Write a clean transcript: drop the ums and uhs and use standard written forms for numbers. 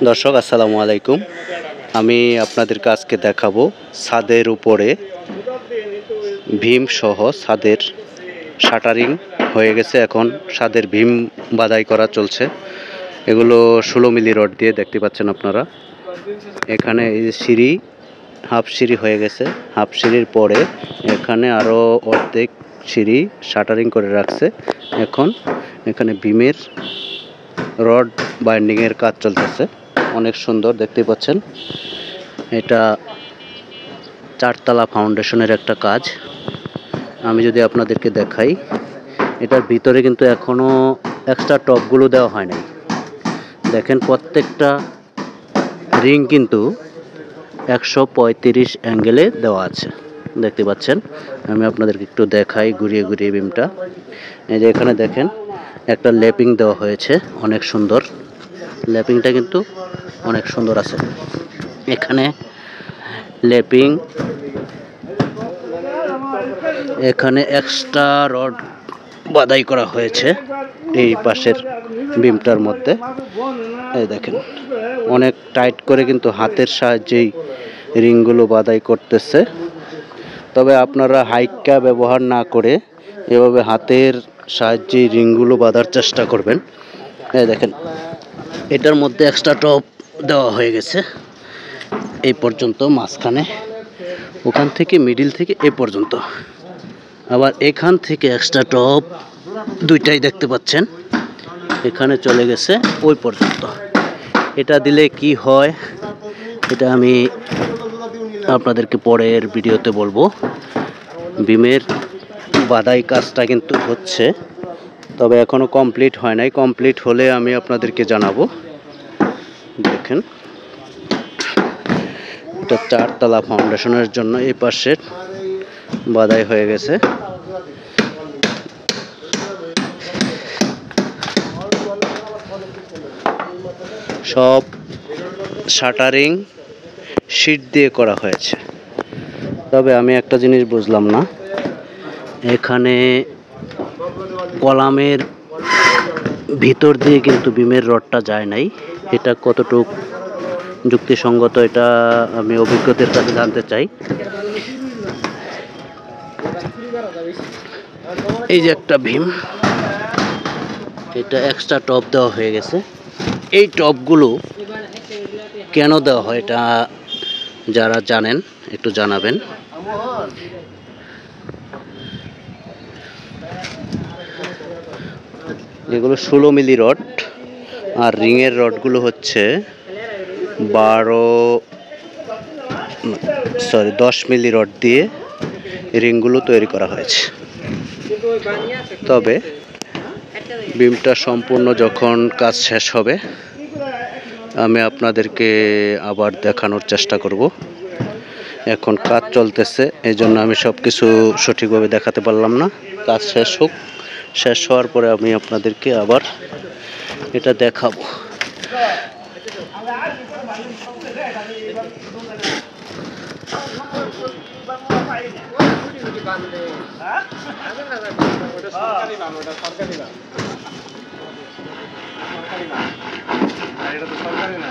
দর্শক আসসালামু আলাইকুম। আমি আপনাদেরকে আজকে দেখাবো ছাদের উপরে ভীম সহ ছাদের শাটারিং হয়ে গেছে। এখন ছাদের ভীম বাধাই করা চলছে। এগুলো 16 মিলি রড দিয়ে দেখতে পাচ্ছেন আপনারা। এখানে এই সিঁড়ি হাফ সিঁড়ি হয়ে গেছে। হাফ সিঁড়ির পরে এখানে আরও অর্ধেক সিঁড়ি শাটারিং করে রাখছে। এখন এখানে ভীমের রড বাইন্ডিংয়ের কাজ চলতেছে। অনেক সুন্দর দেখতে পাচ্ছেন। এটা 4 তলা ফাউন্ডেশনের একটা কাজ। আমি যদি আপনাদেরকে দেখাই, এটার ভিতরে কিন্তু এখনো এক্সট্রা টপগুলো দেওয়া হয় নাই। দেখেন প্রত্যেকটা রিং কিন্তু 135 অ্যাঙ্গেলে দেওয়া আছে, দেখতে পাচ্ছেন। আমি আপনাদেরকে একটু দেখাই ঘুরিয়ে ঘুরিয়ে বিমটা। এই যে এখানে দেখেন একটা ল্যাপিং দেওয়া হয়েছে, অনেক সুন্দর। ল্যাপিংটা কিন্তু অনেক সুন্দর আছে। এখানে ল্যাপিং, এখানে এক্সট্রা রড বাধাই করা হয়েছে এই পাশের বিমটার মধ্যে। এই দেখেন অনেক টাইট করে কিন্তু হাতের সাহায্যেই রিংগুলো বাধাই করতেছে। তবে আপনারা হাইকা ব্যবহার না করে এভাবে হাতের সাহায্যে রিংগুলো বাঁধার চেষ্টা করবেন। এই দেখেন এটার মধ্যে এক্সট্রা টপ দেওয়া হয়ে গেছে এই পর্যন্ত, মাঝখানে, ওখান থেকে মিডিল থেকে এ পর্যন্ত। আবার এখান থেকে এক্সট্রা টপ দুইটাই দেখতে পাচ্ছেন, এখানে চলে গেছে ওই পর্যন্ত। এটা দিলে কি হয় এটা আমি আপনাদেরকে পরের ভিডিওতে বলবো। বিমের বাধাই কাজটা কিন্তু হচ্ছে, তবে এখনো কমপ্লিট হয় নাই। কমপ্লিট হলে আমি আপনাদেরকে জানাবো। দেখেন এটা 4 তলা ফাউন্ডেশনের জন্য এই পাশের বাধাই হয়ে গেছে। সব শাটারিং শীট দিয়ে করা হয়েছে। তবে আমি একটা জিনিস বুঝলাম না, এখানে কলামের ভিতর দিয়ে কিন্তু বিমের রডটা যায় নাই। এটা কতটুক যুক্তিসঙ্গত এটা আমি অভিজ্ঞদের কাছে জানতে চাই। এই যে একটা ভীম, এটা এক্সট্রা টপ দেওয়া হয়ে গেছে। এই টপগুলো কেন দেওয়া হয় এটা যারা জানেন একটু জানাবেন। এগুলো 16 মিলি রড, আর রিংয়ের রডগুলো হচ্ছে 10 মিলি রড দিয়ে রিংগুলো তৈরি করা হয়েছে। তবে বিমটা সম্পূর্ণ যখন কাজ শেষ হবে আমি আপনাদেরকে আবার দেখানোর চেষ্টা করব। এখন কাজ চলতেছে, এই জন্য আমি সব কিছু সঠিকভাবে দেখাতে পারলাম না। কাজ শেষ হোক, শেষ হওয়ার পরে আমি আপনাদেরকে আবার এটা দেখাবো। এটা তো সরকারি না।